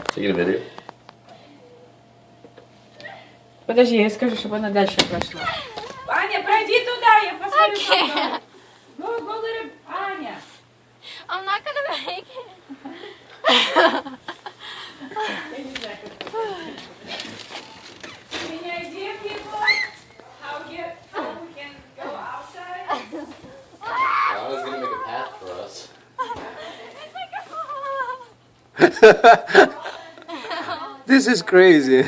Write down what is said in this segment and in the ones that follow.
Taking a video? Подожди, я скажу, чтобы она дальше прошла. Аня, пройди туда, я посмотрю. can't. Go, little Аня. I'm not gonna make it. Any idea, people? How we can go outside? I was gonna make a path for us. This is crazy.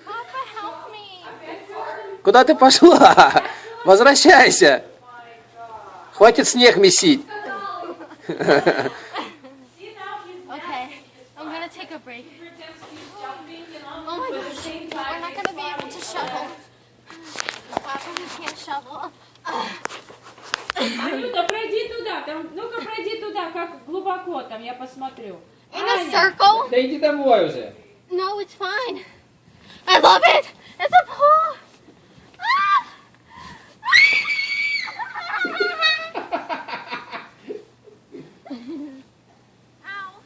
Papa, help me. Куда ты пошла? Возвращайся. Хватит снег месить. Okay, I'm gonna take a break. Oh my gosh, we're not gonna be able to shovel. Papa, we can't shovel. Анюта, пройди туда. Там, ну-ка, пройди туда, как глубоко там, я посмотрю. In a circle? Да иди домой уже. No, it's fine. I love it. It's a pool. Ah! Ow.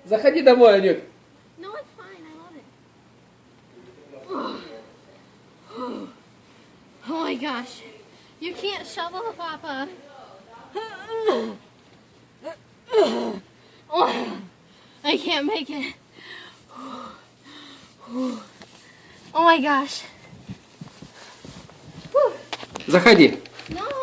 Заходи домой, Анют. No, it's fine. I love it. Oh my gosh. You can't shovel, Papa. I can't make it. Oh my gosh. Заходи.